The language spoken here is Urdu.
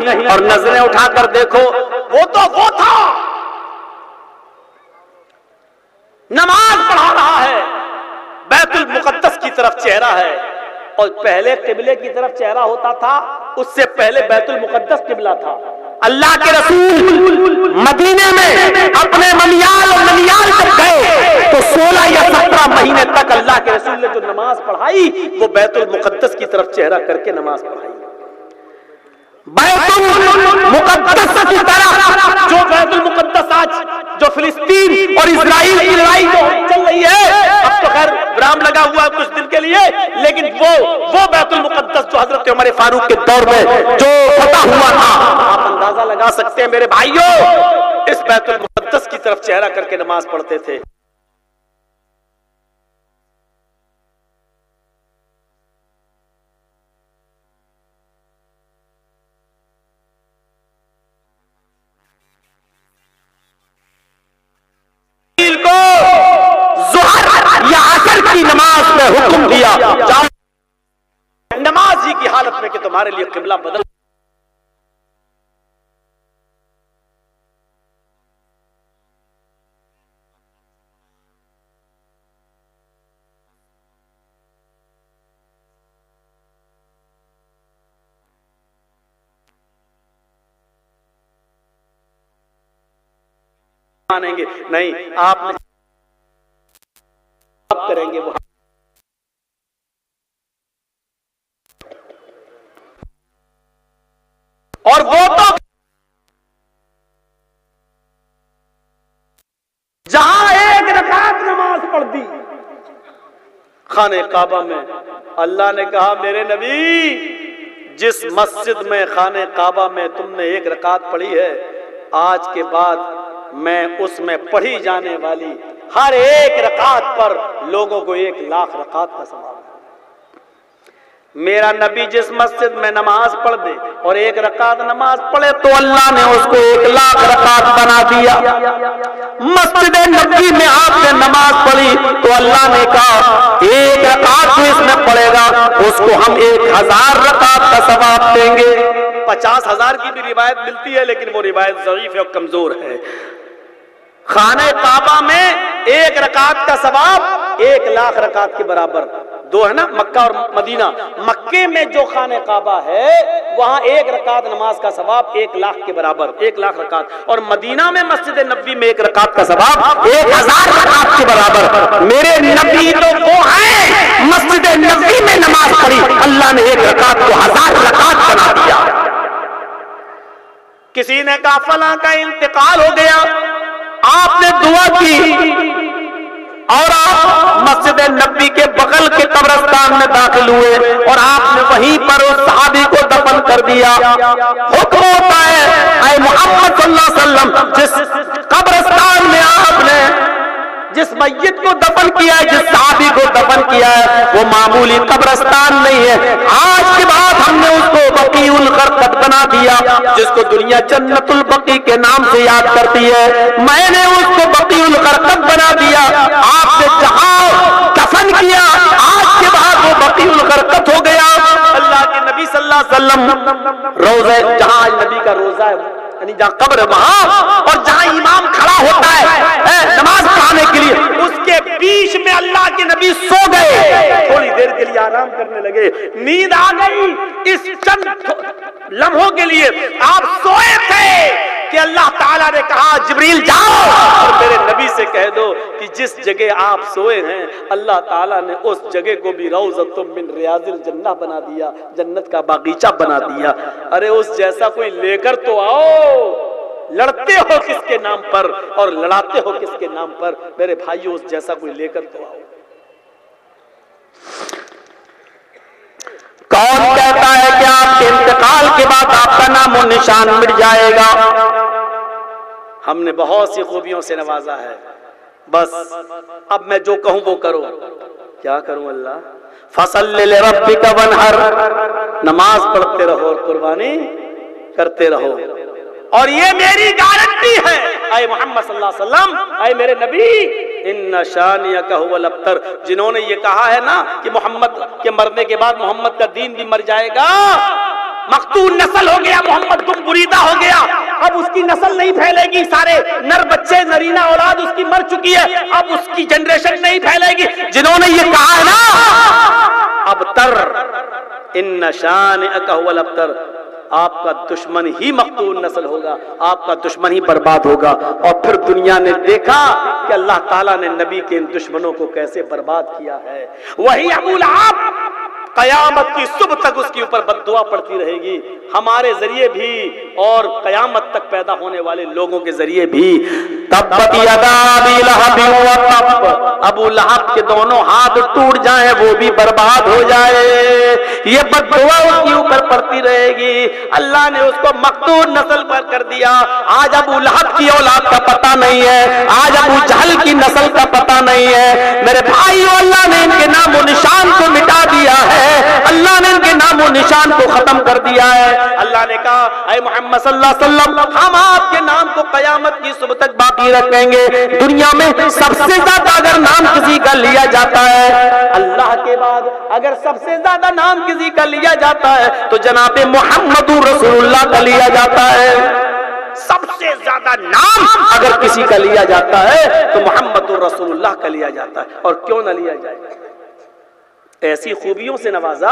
اور نظریں اٹھا کر دیکھو وہ تو وہ تھا، نماز پڑھا رہا ہے، بیت المقدس کی طرف چہرہ ہے، اور پہلے قبلے کی طرف چہرہ ہوتا تھا، اس سے پہلے بیت المقدس قبلہ تھا۔ اللہ کے رسول مدینے میں اپنے ملیال اور ننیال تک گئے تو 16 یا 17 مہینے تک اللہ کے رسول نے جو نماز پڑھائی وہ بیت المقدس کی طرف چہرہ کر کے نماز پڑھائی۔ بیت المقدس کی طرح جو بیت المقدس آج جو فلسطین اور اسرائیل کی لڑائی جو چل رہی ہے، اب تو خیر برام لگا ہوا ہے کچھ دن کے لیے، لیکن وہ بیت المقدس جو حضرت عمر فاروق کے دور میں جو فتح ہوا تھا، آپ اندازہ لگا سکتے ہیں میرے بھائیوں، اس بیت المقدس کی طرف چہرہ کر کے نماز پڑھتے تھے۔ نماز میں حکم دیا نماز ہی کی حالت میں کہ تمہارے لیے قبلہ بدل مانیں گے نہیں، آپ کریں گے وہ اور وہ تو جہاں ایک رکعت نماز پڑھ دی خانہ کعبہ میں، اللہ نے کہا میرے نبی جس مسجد میں خانہ کعبہ میں تم نے ایک رکعت پڑھی ہے، آج کے بعد میں اس میں پڑھی جانے والی ہر ایک رکعت پر لوگوں کو 1,00,000 رکعت کا ثواب ہے۔ میرا نبی جس مسجد میں نماز پڑھ دے اور 1 رکعت نماز پڑھے تو اللہ نے اس کو 1,00,000 رکعت بنا دیا۔ مسجد نبی میں آپ نے نماز پڑھی تو اللہ نے کہا 1 رکعت جو اس میں پڑھے گا اس کو ہم 1,000 رکعت کا ثواب دیں گے۔ 50,000 کی بھی روایت ملتی ہے لیکن وہ روایت ضعیف ہے اور کمزور ہے۔ خانہ کعبہ میں 1 رکعت کا ثواب 1,00,000 رکعت کے برابر، دو ہے نا مکہ اور مدینہ۔ مکے میں جو خانہ کعبہ ہے وہاں 1 رکعت نماز کا ثواب 1,00,000 کے برابر، 1,00,000 رکعت، اور مدینہ میں مسجد نبوی میں 1 رکعت کا ثواب 1,000 رکعت کے برابر۔ میرے نبی تو وہ ہیں مسجد نبوی میں نماز پڑھی، اللہ نے 1 رکعت کو 1000 رکعت بنا دیا۔ کسی نے کہا فلاں کا انتقال ہو گیا، آپ نے دعا کی اور آپ مسجد نبوی کے بغل کے قبرستان میں داخل ہوئے اور آپ نے وہیں پر اس صحابی کو دفن کر دیا۔ حکم ہوتا ہے اے محمد صلی اللہ علیہ وسلم جس قبرستان میں آپ نے جس میت کو دفن کیا ہے، جس صحابی کو دفن کیا ہے، وہ معمولی قبرستان نہیں ہے، آج کے بعد ہم نے اس کو بقیع الغرقد بنا دیا، جس کو دنیا جنت البقیع کے نام سے یاد کرتی ہے، میں نے اس کو بقیع الغرقد بنا دیا۔ آپ نے جہاں دفن کیا آج کے بعد وہ بقیع الغرقد ہو گیا۔ اللہ کے نبی صلی اللہ علیہ وسلم روزہ جہاں نبی کا روزہ ہے یعنی جہاں قبر ہے وہاں، اور جہاں امام کھڑا ہوتا ہے نماز پڑھانے کے لیے، اس کے بیچ میں اللہ کے نبی سو گئے، تھوڑی دیر کے لیے آرام کرنے لگے، نیند آ گئی، اس چند لمحوں کے لیے آپ سوئے تھے کہ اللہ تعالیٰ نے کہا جبریل جاؤ اور میرے نبی سے کہہ دو کہ جس جگہ آپ سوئے ہیں اللہ تعالیٰ نے اس جگہ کو بھی روضۃ من ریاض الجنہ بنا دیا، جنت کا باغیچہ بنا دیا۔ ارے اس جیسا کوئی لے کر تو آؤ، لڑتے ہو کس کے نام پر اور لڑاتے ہو کس کے نام پر؟ میرے بھائیو اس جیسا کوئی لے کر تو آؤ۔ کون کہتا ہے کہ آپ کے انتقال کے بعد آپ کا نام و نشان مٹ جائے گا؟ ہم نے بہت سی خوبیوں سے نوازا ہے، بس اب میں جو کہوں وہ کرو۔ کیا کروں اللہ؟ فصل لربک وانحر، نماز پڑھتے رہو اور قربانی کرتے رہو، اور یہ میری گارنٹی ہے اے محمد صلی اللہ علیہ وسلم، اے میرے نبی، ان شانیک هو الابتر، جنہوں نے یہ کہا ہے نا کہ محمد کے مرنے کے بعد محمد کا دین بھی مر جائے گا، مقتول نسل ہو گیا محمد، تم نسل نہیں پھیلے گی، سارے نر بچے نرینہ اولاد اس کی مر چکی ہے، اب اس کی جنریشن نہیں پھیلے گی۔ جنہوں نے یہ کہا ہے نا ابتر ان شانئک هو الابتر، آپ کا دشمن ہی مقتول نسل ہوگا، آپ کا دشمن ہی برباد ہوگا۔ اور پھر دنیا نے دیکھا کہ اللہ تعالیٰ نے نبی کے ان دشمنوں کو کیسے برباد کیا ہے۔ وہی ابو لہب قیامت کی صبح تک اس کے اوپر بد دعا پڑتی رہے گی، ہمارے ذریعے بھی اور قیامت تک پیدا ہونے والے لوگوں کے ذریعے بھی۔ تبت یدا ابی لہب وتب، ابو لہب کے دونوں ہاتھ ٹوٹ جائیں، وہ بھی برباد ہو جائے، یہ بد دعا اس کے اوپر پڑتی رہے گی۔ اللہ نے اس کو مقتول نسل پر کر دیا۔ آج ابو لہب کی اولاد کا پتہ نہیں ہے، آج ابو جہل کی نسل کا پتہ نہیں ہے۔ میرے بھائیو، اللہ نے ان کے نام و نشان کو مٹا دیا ہے، اللہ نے ان کے نام و نشان کو ختم کر دیا ہے۔ اللہ نے کہا اے محمد صلی اللہ علیہ وسلم، ہم آپ کے نام کو قیامت کی صبح تک باقی رکھیں گے۔ دنیا میں سب سے زیادہ اگر نام کسی کا لیا جاتا ہے اللہ کے بعد، اگر سب سے زیادہ نام کسی کا لیا جاتا ہے تو جناب محمد رسول اللہ کا لیا جاتا ہے۔ سب سے زیادہ نام اگر کسی کا لیا جاتا ہے تو محمد رسول اللہ کا لیا جاتا ہے، اور کیوں نہ لیا جائے؟ ایسی خوبیوں سے نوازا